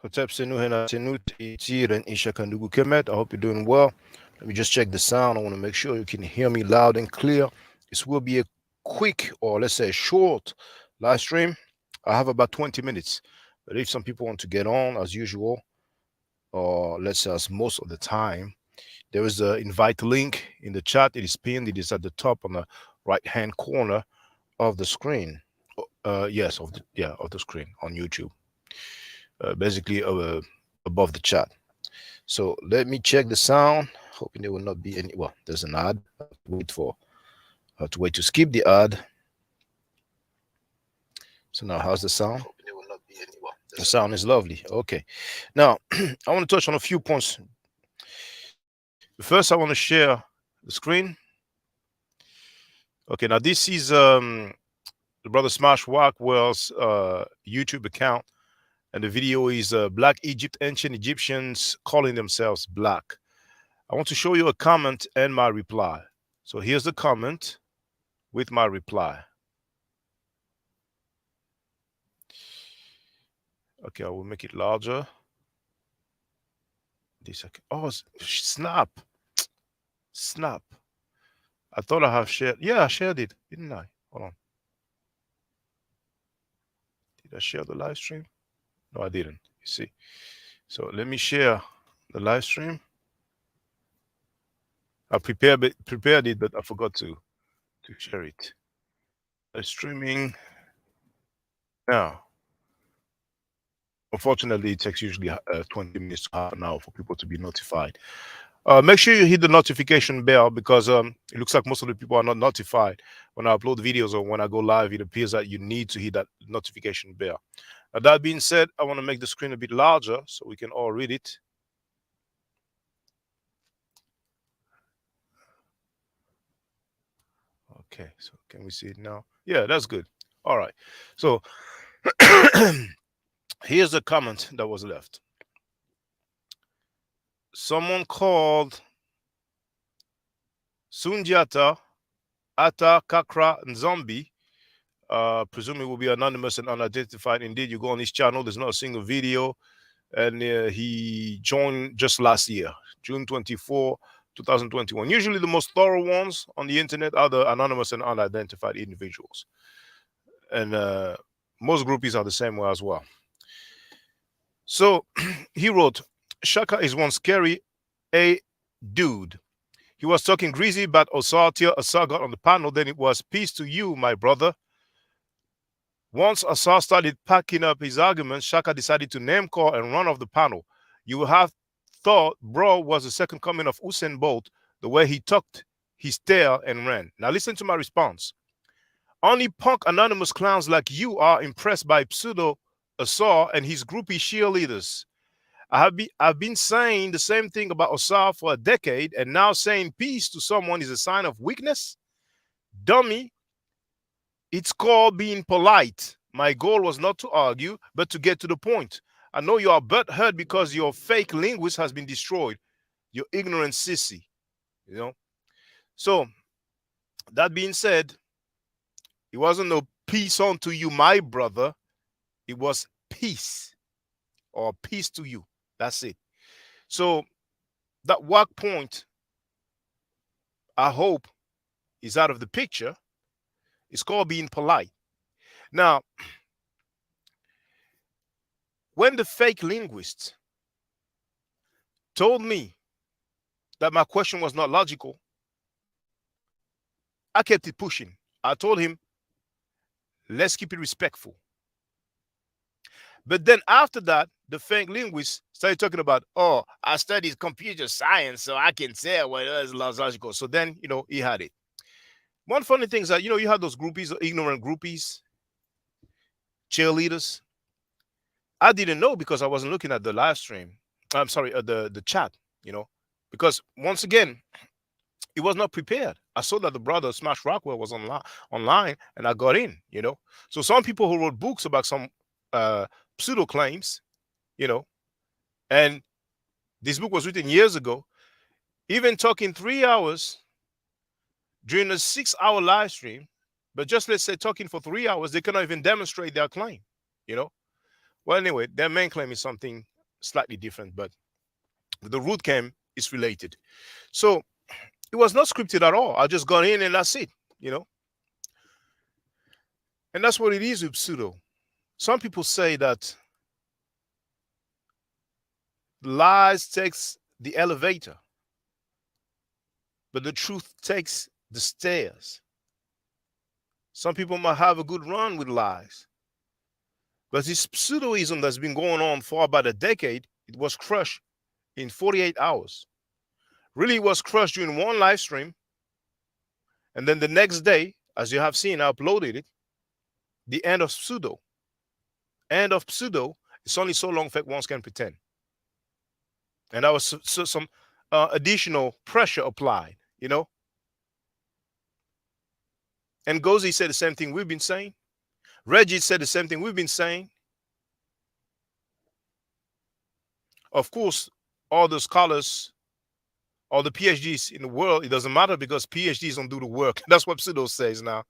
What's up, Senuhena Senut Itiren Ishakandugu Kemet? I hope you're doing well. Let me just check the sound. I want to make sure you can hear me loud and clear. This will be a quick, or let's say a short live stream. I have about 20 minutes. But if some people want to get on as usual, or let's say as most of the time, there is an invite link in the chat. It is pinned. It is at the top on the right hand corner of the screen. Yes, of the screen on YouTube. Basically above the chat. So let me check the sound. Hoping there will not be any. Well, there's an ad. I have to wait to skip the ad. So now, how's the sound? The sound is lovely. Okay. Now, I want to touch on a few points. First, I want to share the screen. Okay. Now, this is the brother Smash Rockwell's YouTube account, and the video is Black Egypt, ancient Egyptians calling themselves black. I want to show you a comment and my reply. So here's the comment with my reply. Okay, I will make it larger. This second. Oh, snap. Snap. I thought I have shared. Yeah, I shared it, didn't I? Hold on. Did I share the live stream? No, I didn't. You see. So let me share the live stream. I prepared it, but I forgot to share it. Streaming now. Unfortunately, it takes usually 20 minutes to half an hour for people to be notified. Make sure you hit the notification bell because it looks like most of the people are not notified when I upload videos or when I go live. It appears that you need to hit that notification bell. Now, that being said, I want to make the screen a bit larger so we can all read it. Okay, so can we see it now? Yeah, that's good. All right. So here's the comment that was left. Someone called Sundiata Ata Kakra Nzombi. Presumably will be anonymous and unidentified. Indeed, you go on his channel, there's not a single video. And he joined just last year, June 24, 2021. Usually the most thorough ones on the internet are the anonymous and unidentified individuals. And most groupies are the same way as well. So he wrote, Shaka is one scary a dude. He was talking greasy about Osar till Osar got on the panel. Then it was peace to you, my brother. Once Asar started packing up his arguments, Shaka decided to name call and run off the panel. You would have thought Bro was the second coming of Usain Bolt, the way he tucked his tail and ran. Now listen to my response. Only punk anonymous clowns like you are impressed by pseudo Asar and his groupie cheerleaders. I've been saying the same thing about Asar for a decade, and now saying peace to someone is a sign of weakness? Dummy. It's called being polite. My goal was not to argue, but to get to the point. I know you are butthurt because your fake linguist has been destroyed. Your ignorant sissy. You know? So, that being said, it wasn't no peace unto you, my brother. It was peace. Or peace to you. That's it. So, that work point, I hope, is out of the picture. It's called being polite. Now, when the fake linguist told me that my question was not logical, I kept it pushing. I told him, let's keep it respectful. But then after that, the fake linguist started talking about, oh, I studied computer science, so I can tell what is logical. So then, he had it. One funny thing is that, you have those groupies, ignorant groupies, cheerleaders. I didn't know because I wasn't looking at the live stream. I'm sorry, the chat, because once again, it was not prepared. I saw that the brother Smash Rockwell was online, and I got in, So some people who wrote books about some pseudo claims, and this book was written years ago, even talking 3 hours during a 6-hour live stream, but just let's say talking for 3 hours, they cannot even demonstrate their claim, Well, anyway, their main claim is something slightly different, but the root came is related. So it was not scripted at all. I just got in and that's it, you know. And that's what it is with pseudo. Some people say that lies takes the elevator, but the truth takes the stairs. Some people might have a good run with lies, but this pseudoism that's been going on for about a decade, it was crushed in 48 hours. Really, it was crushed during one live stream, and then the next day, as you have seen, I uploaded it. The end of pseudo. End of pseudo. It's only so long fake ones can pretend, and that was some additional pressure applied, you know. And Gozi said the same thing we've been saying. Reggie said the same thing we've been saying. Of course, all the scholars, all the PhDs in the world, it doesn't matter because PhDs don't do the work. That's what pseudo says now.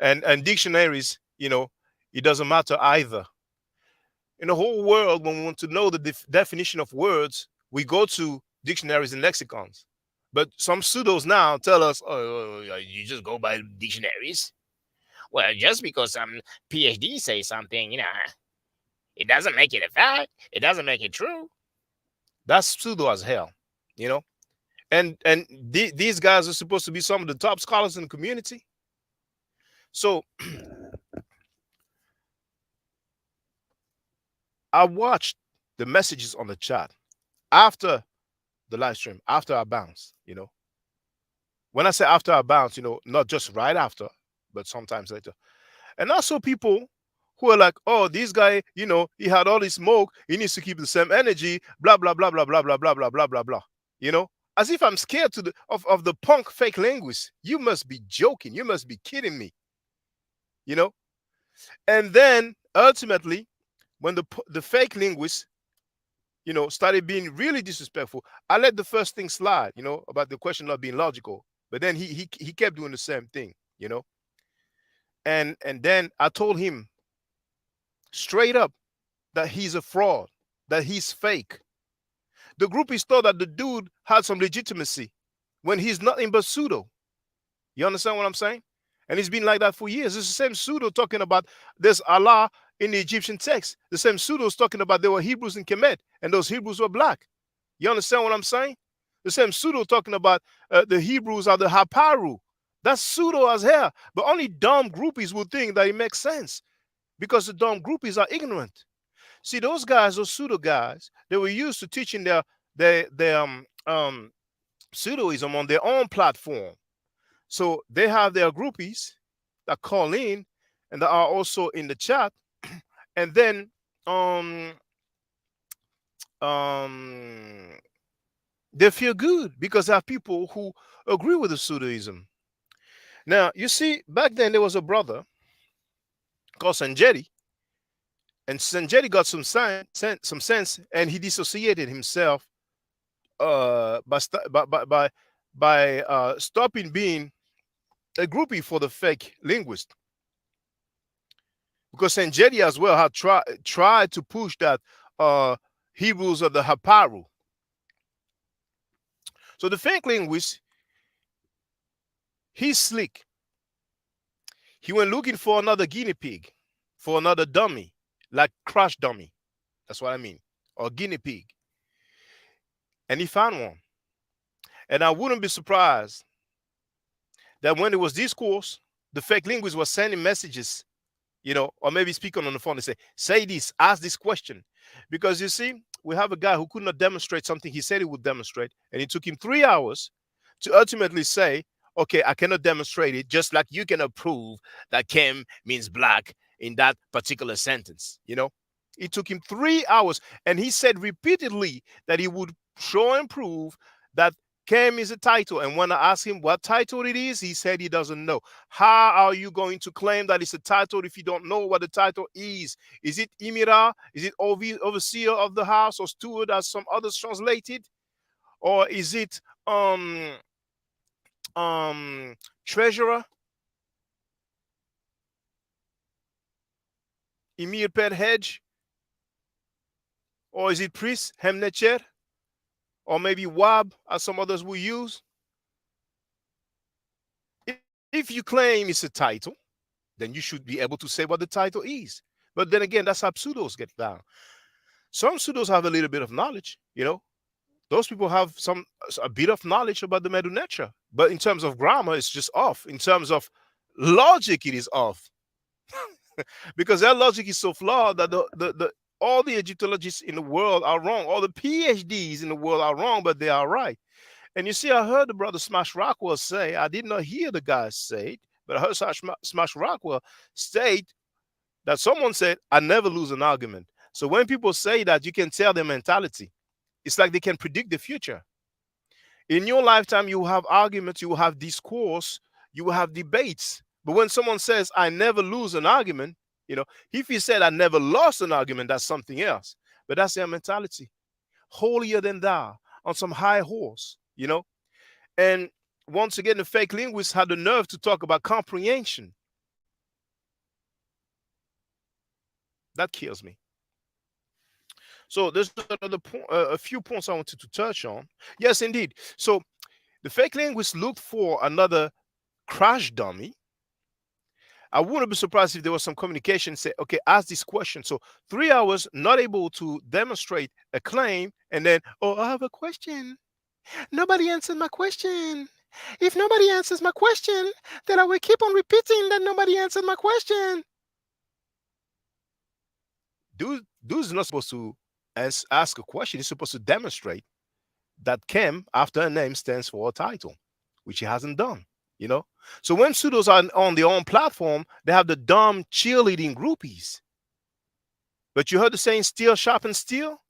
And dictionaries, it doesn't matter either. In the whole world, when we want to know the definition of words, we go to dictionaries and lexicons. But some pseudos now tell us, oh, you just go by dictionaries. Well, just because some PhD say something, it doesn't make it a fact. It doesn't make it true. That's pseudo as hell, you know. And these guys are supposed to be some of the top scholars in the community. So I watched the messages on the chat after the live stream, after I bounced, When I say after I bounce, not just right after, but sometimes later. And also people who are like, oh, this guy, he had all this smoke, he needs to keep the same energy, blah, blah, blah, blah, blah, blah, blah, blah, blah, blah, blah. As if I'm scared of the punk fake linguist. You must be joking. You must be kidding me. You know? And then ultimately, when the fake linguist, started being really disrespectful, I let the first thing slide, about the question not being logical. But then he kept doing the same thing, and then I told him straight up that he's a fraud, that he's fake. The groupies thought that the dude had some legitimacy when he's nothing but pseudo. You understand what I'm saying? And it's been like that for years. It's the same pseudo talking about there's Allah in the Egyptian text. The same pseudo is talking about there were Hebrews in Kemet, and those Hebrews were black. You understand what I'm saying? The same pseudo talking about the Hebrews are the Haparu. That's pseudo as hell. But only dumb groupies would think that it makes sense because the dumb groupies are ignorant. See, those guys, those pseudo guys, they were used to teaching their pseudoism on their own platform. So they have their groupies that call in and that are also in the chat, and then um um they feel good because they have people who agree with the pseudoism. Now, you see, back then there was a brother called Sanjeti, and Sanjeti got some sense, and he dissociated himself by stopping being a groupie for the fake linguist. Because Sanjeti as well had tried to push that Hebrews of the Haparu. So the fake linguist, he's slick. He went looking for another guinea pig, for another dummy, like crash dummy. That's what I mean, or guinea pig. And he found one. And I wouldn't be surprised that when there was discourse, the fake linguist was sending messages, or maybe speaking on the phone and say this, ask this question. Because you see, we have a guy who could not demonstrate something he said he would demonstrate, and it took him 3 hours to ultimately say, okay, I cannot demonstrate it, just like you cannot prove that Kem means black in that particular sentence. It took him 3 hours, and he said repeatedly that he would show and prove that Kem is a title. And when I asked him what title it is, he said he doesn't know. How are you going to claim that it's a title if you don't know what the title is? Is it Imira? Is it overseer of the house, or steward, as some others translated? Or is it treasurer? Emir Pet Hedge? Or is it priest, Hemnecher? Or maybe Wab, as some others will use? If you claim it's a title, then you should be able to say what the title is. But then again, that's how pseudos get down. Some pseudos have a little bit of knowledge, you know. Those people have a bit of knowledge about the Medu Neter. But in terms of grammar, it's just off. In terms of logic, it is off. Because their logic is so flawed that all the Egyptologists in the world are wrong. All the PhDs in the world are wrong, but they are right. And you see, I heard the brother Smash Rockwell say, I did not hear the guy say it, but I heard Smash Rockwell state that someone said, I never lose an argument. So when people say that, you can tell their mentality. It's like they can predict the future. In your lifetime, you will have arguments, you will have discourse, you will have debates. But when someone says, I never lose an argument, you know, if he said, I never lost an argument, that's something else. But that's their mentality. Holier than thou, on some high horse, you know. And once again, the fake linguists had the nerve to talk about comprehension. That kills me. So there's another point, a few points I wanted to touch on. Yes, indeed. So the fake linguists looked for another crash dummy. I wouldn't be surprised if there was some communication say, okay, ask this question. So 3 hours not able to demonstrate a claim, and then, oh, I have a question. Nobody answered my question. If nobody answers my question, then I will keep on repeating that nobody answered my question. Dude's not supposed to ask a question. He's supposed to demonstrate that Kem after a name stands for a title, which he hasn't done, you know. So when pseudos are on their own platform, they have the dumb cheerleading groupies. But you heard the saying, steel sharpens steel.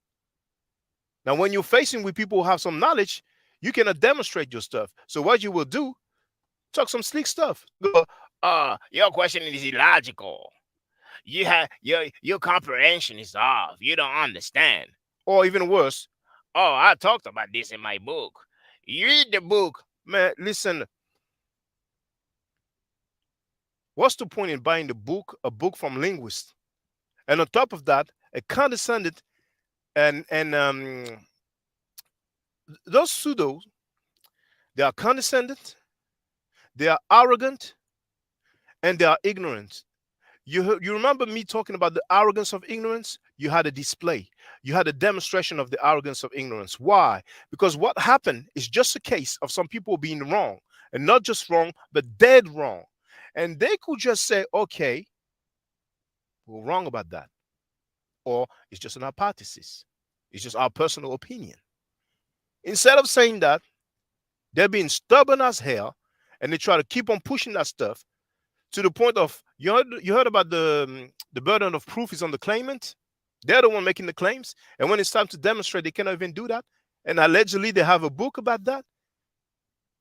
Now, when you're facing with people who have some knowledge, you cannot demonstrate your stuff. So what you will do, talk some slick stuff. Go, your question is illogical. You have your comprehension is off. You don't understand. Or even worse, oh, I talked about this in my book. You read the book. Man, listen. What's the point in buying a book from linguists? And on top of that, a condescending and those pseudos, they are condescending, they are arrogant, and they are ignorant. You remember me talking about the arrogance of ignorance? You had a display. You had a demonstration of the arrogance of ignorance. Why? Because what happened is just a case of some people being wrong, and not just wrong, but dead wrong. And they could just say, okay, we're wrong about that. Or it's just an hypothesis. It's just our personal opinion. Instead of saying that, they're being stubborn as hell, and they try to keep on pushing that stuff to the point of, you heard about the burden of proof is on the claimant. They're the one making the claims. And when it's time to demonstrate, they cannot even do that. And allegedly, they have a book about that.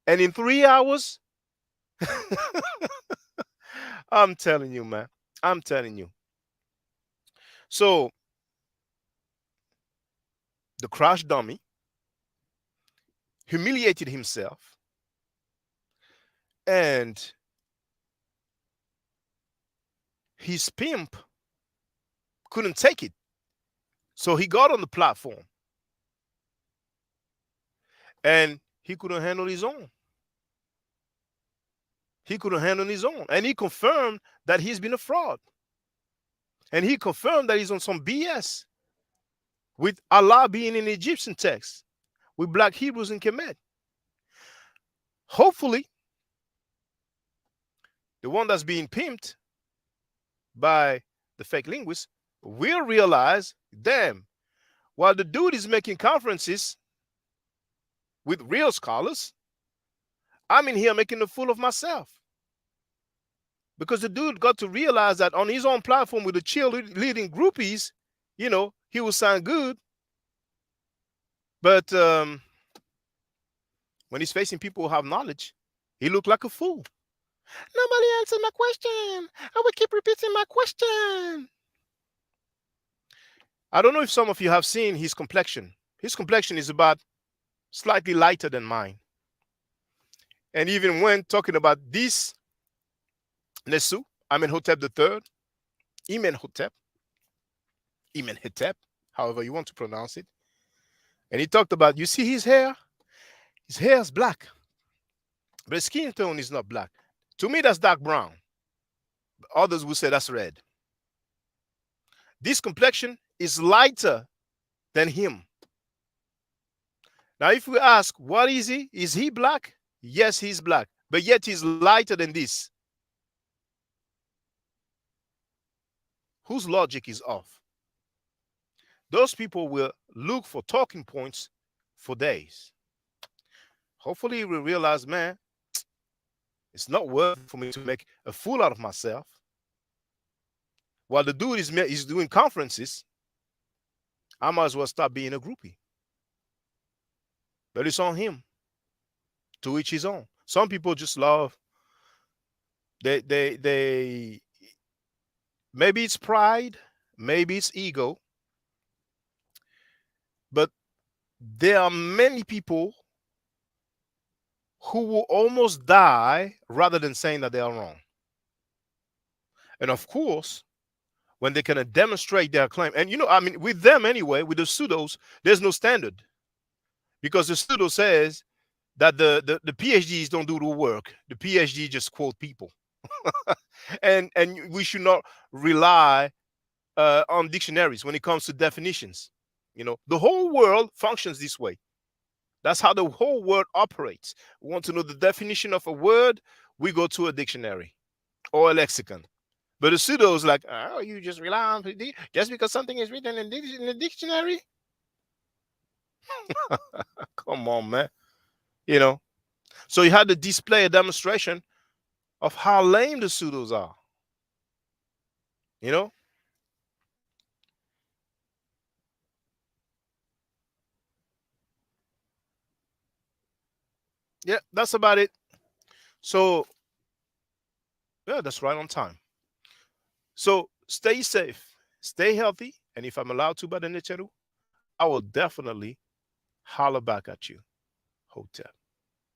And in 3 hours, I'm telling you, man. I'm telling you. So, the crash dummy humiliated himself, and his pimp couldn't take it. So he got on the platform, and he couldn't handle his own. He couldn't handle his own. And he confirmed that he's been a fraud. And he confirmed that he's on some BS with Allah being in the Egyptian text, with Black Hebrews in Kemet. Hopefully, the one that's being pimped by the fake linguists will realize, damn, while the dude is making conferences with real scholars, I'm in here making a fool of myself. Because the dude got to realize that on his own platform with the cheerleading groupies, you know, he will sound good. But when he's facing people who have knowledge, he looked like a fool. Nobody answered my question. I will keep repeating my question. I don't know if some of you have seen his complexion. His complexion is about slightly lighter than mine. And even when talking about this Nesu, Amenhotep III, Imenhotep, however you want to pronounce it. And he talked about, you see his hair? His hair is black, but his skin tone is not black. To me, that's dark brown. Others would say that's red. This complexion is lighter than him. Now, if we ask, what is he? Is he black? Yes, he's black, but yet he's lighter than this. Whose logic is off? Those people will look for talking points for days. Hopefully, we realize, man, it's not worth it for me to make a fool out of myself. While the dude is doing conferences, I might as well stop being a groupie. But it's on him. To each his own. Some people just love. They maybe it's pride, maybe it's ego, but there are many people who will almost die rather than saying that they are wrong. And of course, when they can demonstrate their claim, and I mean, with them anyway, with the pseudos, there's no standard, because the pseudo says that the PhDs don't do the work. The PhD just quote people. and we should not rely on dictionaries when it comes to definitions. The whole world functions this way. That's how the whole world operates. We want to know the definition of a word, we go to a dictionary or a lexicon. But the pseudo is like, oh, you just rely on just because something is written in the dictionary. Come on, man. So you had to display a demonstration of how lame the pseudos are. Yeah, that's about it. So, yeah, that's right on time. So stay safe, stay healthy, and if I'm allowed to, by the Necheru, I will definitely holler back at you. Hotep.